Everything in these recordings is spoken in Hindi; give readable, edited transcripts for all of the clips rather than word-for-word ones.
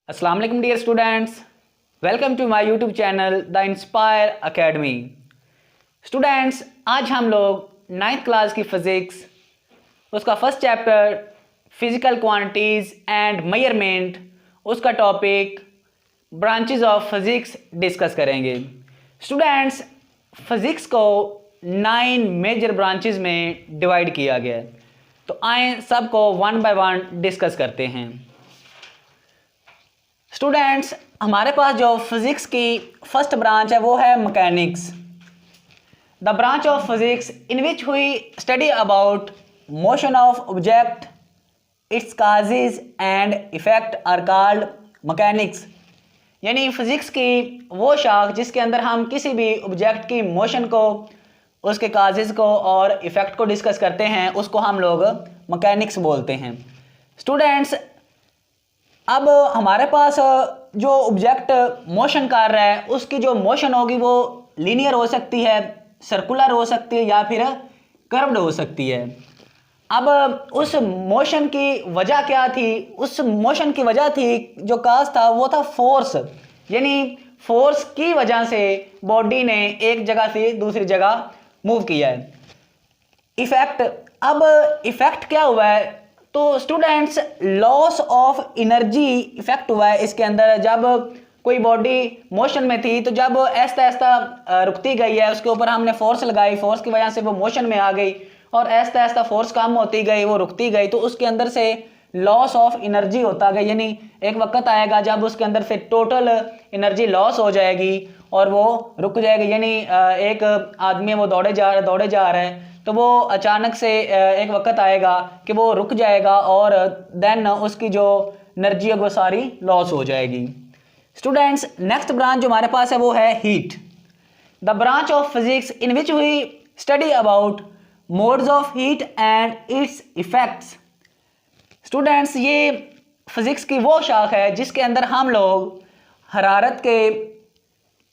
अस्सलाम वालेकुम dear students, welcome to my YouTube channel the inspire academy. Students, आज हम लोग 9th क्लास की फ़िज़िक्स उसका first chapter physical quantities and measurement, उसका topic branches of physics discuss करेंगे। स्टूडेंट्स, फिज़िक्स को 9 मेजर ब्रांचेस में डिवाइड किया गया है, तो आए सबको वन बाय वन डिस्कस करते हैं। स्टूडेंट्स, हमारे पास जो फिज़िक्स की फर्स्ट ब्रांच है वो है mechanics. The branch of physics in which we study about motion of object, its causes and effect are called mechanics. यानी फिज़िक्स की वो शाख जिसके अंदर हम किसी भी ऑब्जेक्ट की मोशन को, उसके काजेज को और इफ़ेक्ट को डिस्कस करते हैं, उसको हम लोग मैकेनिक्स बोलते हैं। स्टूडेंट्स, अब हमारे पास जो ऑब्जेक्ट मोशन कर रहा है उसकी जो मोशन होगी वो लीनियर हो सकती है, सर्कुलर हो सकती है या फिर कर्व्ड हो सकती है। अब उस मोशन की वजह क्या थी? उस मोशन की वजह थी, जो काज था वो था फोर्स। यानी फोर्स की वजह से बॉडी ने एक जगह से दूसरी जगह मूव किया है। इफेक्ट, अब इफेक्ट क्या हुआ है? तो students, loss of energy effect हुआ है इसके अंदर। जब कोई बॉडी मोशन में थी तो जब ऐसा ऐसा रुकती गई है, उसके ऊपर हमने फोर्स लगाई, फोर्स की वजह से वो मोशन में आ गई और ऐसा ऐसा फोर्स कम होती गई, वो रुकती गई, तो उसके अंदर से लॉस ऑफ एनर्जी होता गया। यानी एक वक्त आएगा जब उसके अंदर से टोटल एनर्जी लॉस हो जाएगी और वो रुक जाएगी। यानी एक आदमी वो दौड़े जा रहा है, तो वो अचानक से एक वक्त आएगा कि वो रुक जाएगा और देन उसकी जो एनर्जी है वो सारी लॉस हो जाएगी। स्टूडेंट्स, नेक्स्ट ब्रांच जो हमारे पास है वो है heat. The branch of physics in which we study about modes of heat and its effects. Students, ये फिजिक्स की वो शाख है जिसके अंदर हम लोग हरारत के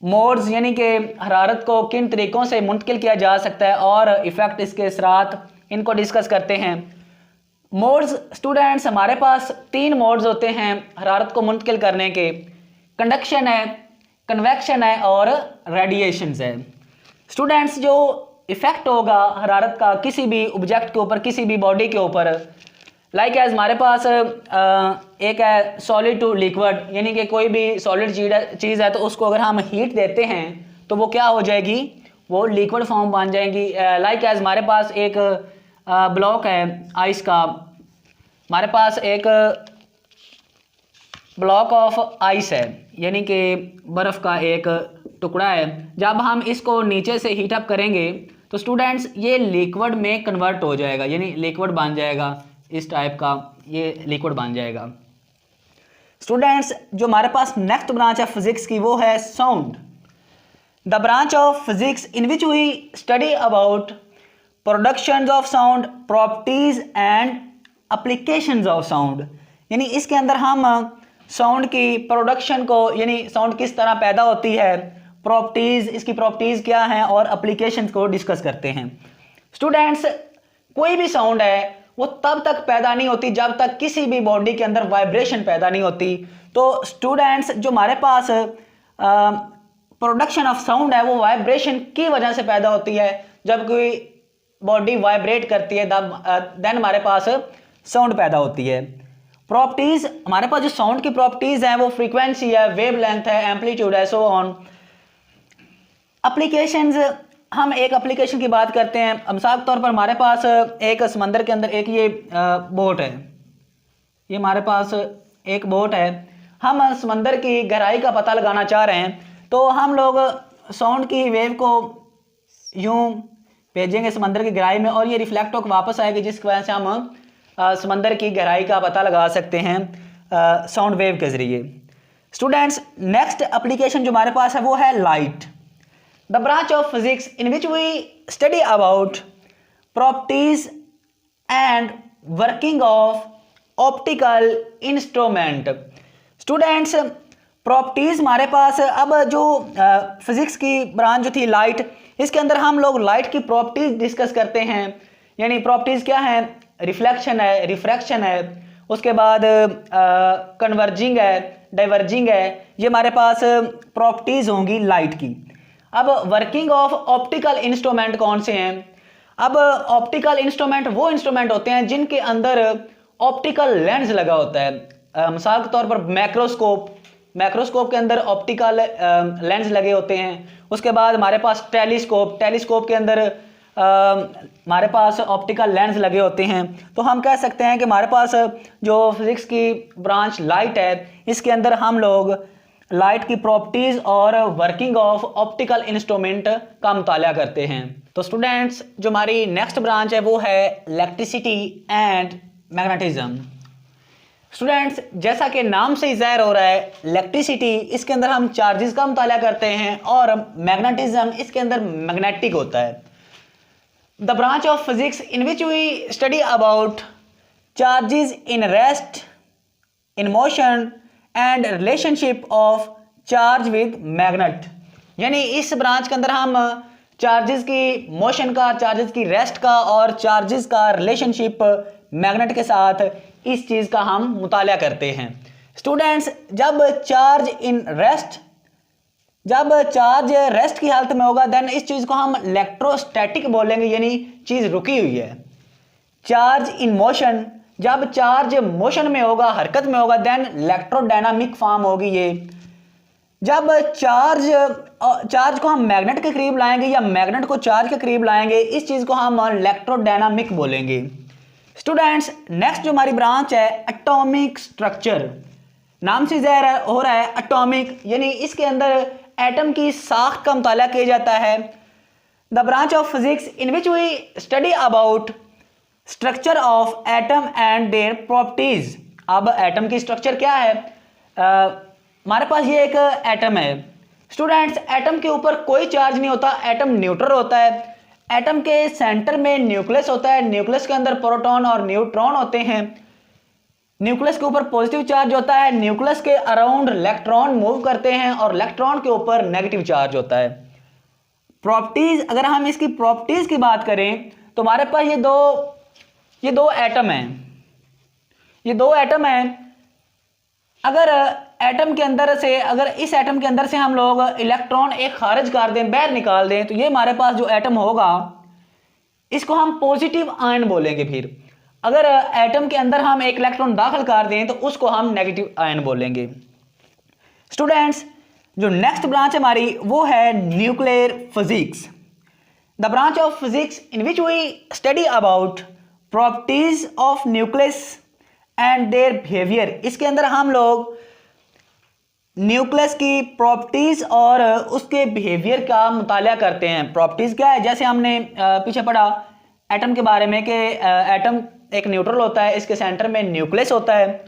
मोड्स, यानी कि हरारत को किन तरीक़ों से मुंतकिल किया जा सकता है और इफ़ेक्ट, इसके असरात, इनको डिस्कस करते हैं। मोड्स स्टूडेंट्स, हमारे पास 3 मोड्स होते हैं हरारत को मुंतकिल करने के। कंडक्शन है, कन्वेक्शन है और रेडिएशंस है। स्टूडेंट्स, जो इफ़ेक्ट होगा हरारत का किसी भी ऑब्जेक्ट के ऊपर, किसी भी बॉडी के ऊपर, लाइक एज हमारे पास एक है सॉलिड टू लिक्विड, यानी कि कोई भी सॉलिड चीज़ है तो उसको अगर हम हीट देते हैं तो वो क्या हो जाएगी? वो लिक्विड फॉर्म बन जाएगी। लाइक एज हमारे पास एक ब्लॉक है आइस का, हमारे पास एक ब्लॉक ऑफ आइस है, यानी कि बर्फ़ का एक टुकड़ा है। जब हम इसको नीचे से हीट अप करेंगे तो स्टूडेंट्स ये लिक्विड में कन्वर्ट हो जाएगा, यानी लिक्विड बन जाएगा, इस टाइप का ये लिक्विड बन जाएगा। स्टूडेंट्स, जो हमारे पास नेक्स्ट ब्रांच है फिजिक्स की वो है sound. The branch of physics in which we study about productions of sound, properties and applications of sound. यानी इसके अंदर हम साउंड की प्रोडक्शन को, यानी साउंड किस तरह पैदा होती है, प्रॉपर्टीज, इसकी प्रॉपर्टीज क्या हैं और एप्लीकेशंस को डिस्कस करते हैं। स्टूडेंट्स, कोई भी साउंड है वो तब तक पैदा नहीं होती जब तक किसी भी बॉडी के अंदर वाइब्रेशन पैदा नहीं होती। तो स्टूडेंट्स, जो हमारे पास प्रोडक्शन ऑफ साउंड है वो वाइब्रेशन की वजह से पैदा होती है। जब कोई बॉडी वाइब्रेट करती है देन हमारे पास साउंड पैदा होती है। प्रॉपर्टीज, हमारे पास जो साउंड की प्रॉपर्टीज हैं वो फ्रीक्वेंसी है, वेवलेंथ है, एम्पलीट्यूड है, सो ऑन। एप्लीकेशंस, हम एक एप्लीकेशन की बात करते हैं। मिसाल के तौर पर हमारे पास एक समंदर के अंदर एक ये बोट है, ये हमारे पास एक बोट है। हम समंदर की गहराई का पता लगाना चाह रहे हैं, तो हम लोग साउंड की वेव को यूं भेजेंगे समंदर की गहराई में और ये रिफ्लेक्ट होकर वापस आएगी, जिसकी वजह से हम समंदर की गहराई का पता लगा सकते हैं साउंड वेव के ज़रिए। स्टूडेंट्स, नेक्स्ट एप्लीकेशन जो हमारे पास है वो है light. The branch of physics in which we study about properties and working of optical instrument. Students, properties हमारे पास, अब जो फिज़िक्स की ब्रांच जो थी लाइट, इसके अंदर हम लोग लाइट की प्रॉपर्टीज़ डिस्कस करते हैं। यानी प्रॉपर्टीज़ क्या हैं? रिफ्लेक्शन है, रिफ्रैक्शन है, उसके बाद कन्वर्जिंग है, डाइवर्जिंग है, ये हमारे पास प्रॉपर्टीज होंगी लाइट की। अब वर्किंग ऑफ ऑप्टिकल इंस्ट्रूमेंट कौन से हैं? अब ऑप्टिकल इंस्ट्रूमेंट वो इंस्ट्रूमेंट होते हैं जिनके अंदर ऑप्टिकल लेंस लगा होता है। मिसाल के तौर पर मैक्रोस्कोप के अंदर ऑप्टिकल लेंस लगे होते हैं। उसके बाद हमारे पास टेलीस्कोप के अंदर हमारे पास ऑप्टिकल लेंस लगे होते हैं। तो हम कह सकते हैं कि हमारे पास जो फिजिक्स की ब्रांच लाइट है, इसके अंदर हम लोग लाइट की प्रॉपर्टीज और वर्किंग ऑफ ऑप्टिकल इंस्ट्रूमेंट का मुताला करते हैं। तो स्टूडेंट्स, जो हमारी नेक्स्ट ब्रांच है वो है इलेक्ट्रिसिटी एंड मैग्नेटिज्म। स्टूडेंट्स, जैसा कि नाम से ही ज़ाहिर हो रहा है, इलेक्ट्रिसिटी इसके अंदर हम चार्जेस का मुताला करते हैं और मैग्नेटिज्म इसके अंदर मैग्नेटिक होता है। The branch of physics in which we study about charges in rest, in motion and relationship of charge with magnet. यानी इस ब्रांच के अंदर हम चार्जेस की मोशन का, चार्जेस की रेस्ट का और चार्जेस का रिलेशनशिप मैग्नेट के साथ, इस चीज़ का हम मुताला करते हैं। स्टूडेंट्स, जब चार्ज रेस्ट की हालत में होगा देन इस चीज़ को हम इलेक्ट्रोस्टैटिक बोलेंगे, यानी चीज़ रुकी हुई है। चार्ज इन मोशन, जब चार्ज मोशन में होगा, हरकत में होगा, देन इलेक्ट्रोडायनामिक फॉर्म होगी ये। जब चार्ज को हम मैग्नेट के करीब लाएंगे या मैग्नेट को चार्ज के करीब लाएंगे, इस चीज़ को हम इलेक्ट्रोडायनामिक बोलेंगे। स्टूडेंट्स, नेक्स्ट जो हमारी ब्रांच है एटॉमिक स्ट्रक्चर। नाम से ज़ाहिर हो रहा है एटॉमिक, यानी इसके अंदर एटम की साख्त का मुताला किया जाता है। The branch of physics in which we study about structure of atom and their properties. अब एटम की स्ट्रक्चर क्या है? हमारे पास ये एक एटम है। स्टूडेंट्स, एटम के ऊपर कोई चार्ज नहीं होता, एटम न्यूट्रल होता है। एटम के सेंटर में न्यूक्लियस होता है, न्यूक्लियस के अंदर प्रोटॉन और न्यूट्रॉन होते हैं। न्यूक्लियस के ऊपर पॉजिटिव चार्ज होता है, न्यूक्लियस के अराउंड इलेक्ट्रॉन मूव करते हैं और इलेक्ट्रॉन के ऊपर नेगेटिव चार्ज होता है। प्रॉपर्टीज, अगर हम इसकी प्रॉपर्टीज की बात करें तो हमारे पास ये दो एटम हैं। ये दो एटम हैं। अगर इस एटम के अंदर से हम लोग इलेक्ट्रॉन एक खारिज कर दें, बाहर निकाल दें, तो ये हमारे पास जो एटम होगा इसको हम पॉजिटिव आयन बोलेंगे। फिर अगर एटम के अंदर हम एक इलेक्ट्रॉन दाखिल कर दें तो उसको हम नेगेटिव आयन बोलेंगे। स्टूडेंट्स, जो नेक्स्ट ब्रांच हमारी वो है nuclear physics. The branch of physics in which we study about properties of nucleus and their behaviour. इसके अंदर हम लोग न्यूक्लियस की प्रॉपर्टीज और उसके बिहेवियर का मुताला करते हैं। प्रॉपर्टीज क्या है? जैसे हमने पीछे पढ़ा एटम के बारे में कि एटम एक न्यूट्रल होता है, इसके सेंटर में न्यूक्लियस होता है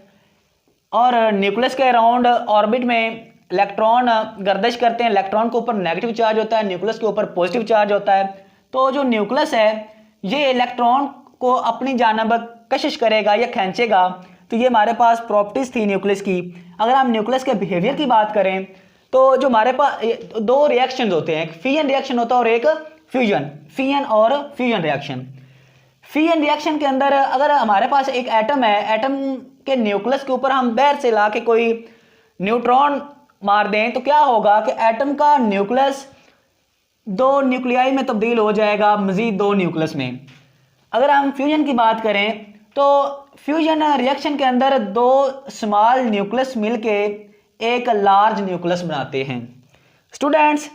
और न्यूक्लियस के अराउंड ऑर्बिट में इलेक्ट्रॉन गर्दिश करते हैं। इलेक्ट्रॉन के ऊपर नेगेटिव चार्ज होता है, न्यूक्लियस के ऊपर पॉजिटिव चार्ज होता है। तो जो न्यूक्लियस है ये इलेक्ट्रॉन को अपनी जानब कशिश करेगा या खींचेगा। तो ये हमारे पास प्रॉपर्टीज थी न्यूक्लियस की। अगर हम न्यूक्लियस के बिहेवियर की बात करें तो जो हमारे पास दो रिएक्शन होते हैं, एक फिजन रिएक्शन होता है और एक फ्यूजन रिएक्शन। फिजन रिएक्शन के अंदर अगर हमारे पास एक एटम है, एटम के न्यूक्लियस के ऊपर हम बाहर से ला के कोई न्यूट्रॉन मार दें तो क्या होगा कि एटम का न्यूक्लियस दो न्यूक्लियाई में तब्दील हो जाएगा, मजीद दो न्यूक्लियस में। अगर हम फ्यूजन की बात करें तो फ्यूजन रिएक्शन के अंदर दो स्मॉल न्यूक्लियस मिलके एक लार्ज न्यूक्लियस बनाते हैं। स्टूडेंट्स,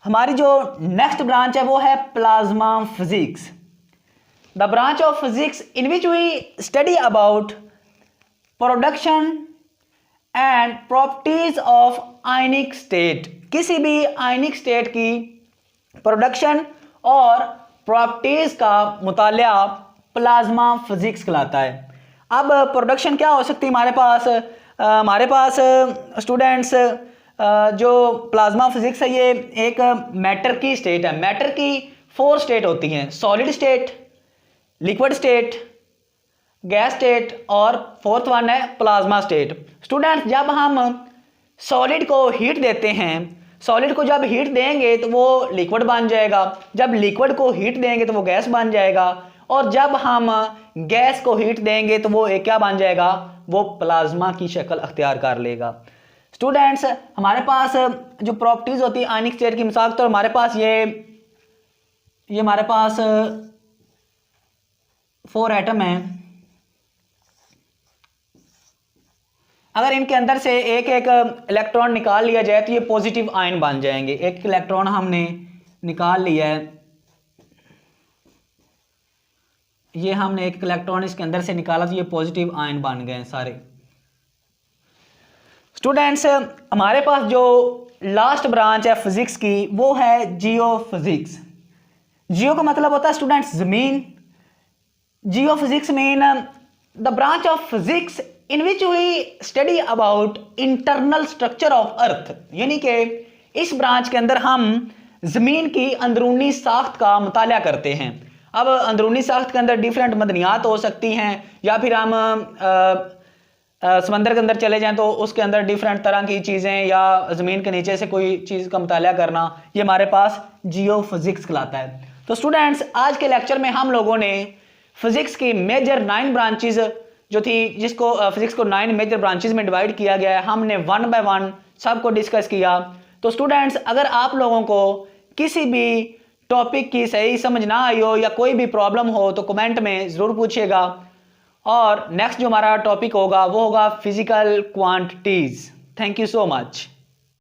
हमारी जो नेक्स्ट ब्रांच है वो है plasma physics. The branch of physics in which we study about production and properties of ionic state. किसी भी आयनिक स्टेट की प्रोडक्शन और प्रॉपर्टीज का मुताला प्लाज्मा फिजिक्स कहलाता है। अब प्रोडक्शन क्या हो सकती है हमारे पास स्टूडेंट्स, जो प्लाज्मा फिजिक्स है ये एक मैटर की स्टेट है। मैटर की 4 स्टेट होती हैं, solid state, liquid state, gas state और 4th वन है प्लाज्मा स्टेट। स्टूडेंट्स, जब हम सॉलिड को हीट देते हैं, सॉलिड को जब हीट देंगे तो वो लिक्विड बन जाएगा, जब लिक्विड को हीट देंगे तो वो गैस बन जाएगा, और जब हम गैस को हीट देंगे तो वो एक क्या बन जाएगा, वो प्लाज्मा की शक्ल अख्तियार कर लेगा। स्टूडेंट्स हमारे पास जो प्रॉपर्टीज होती है आयनिक स्टेट की, मिसाल तो हमारे पास ये हमारे पास 4 एटम है। अगर इनके अंदर से एक एक इलेक्ट्रॉन निकाल लिया जाए तो ये पॉजिटिव आयन बन जाएंगे। एक इलेक्ट्रॉन हमने निकाल लिया है, ये हमने एक इलेक्ट्रॉन इसके अंदर से निकाला तो ये पॉजिटिव आयन बन गए सारे। स्टूडेंट्स हमारे पास जो लास्ट ब्रांच है फिजिक्स की वो है जियो फिजिक्स। जियो का मतलब होता है स्टूडेंट्स जमीन। Geophysics mean the branch of physics in which we study about internal structure of earth, यानी कि इस ब्रांच के अंदर हम जमीन की अंदरूनी साख्त का मुताला करते हैं। अब अंदरूनी साख्त के अंदर डिफरेंट मदनियात हो सकती हैं, या फिर हम समंदर के अंदर चले जाएं तो उसके अंदर डिफरेंट तरह की चीज़ें, या ज़मीन के नीचे से कोई चीज़ का मुताला करना, ये हमारे पास जियो फिजिक्स कहलाता है। तो स्टूडेंट्स आज के लेक्चर में हम लोगों ने फिजिक्स की मेजर 9 ब्रांचेज जो थी, जिसको फिजिक्स को 9 मेजर ब्रांचेज में डिवाइड किया गया है, हमने 1 बाय 1 सबको डिस्कस किया। तो स्टूडेंट्स अगर आप लोगों को किसी भी टॉपिक की सही समझ ना आई हो या कोई भी प्रॉब्लम हो तो कमेंट में ज़रूर पूछिएगा। और नेक्स्ट जो हमारा टॉपिक होगा वो होगा physical quantities. Thank you so much.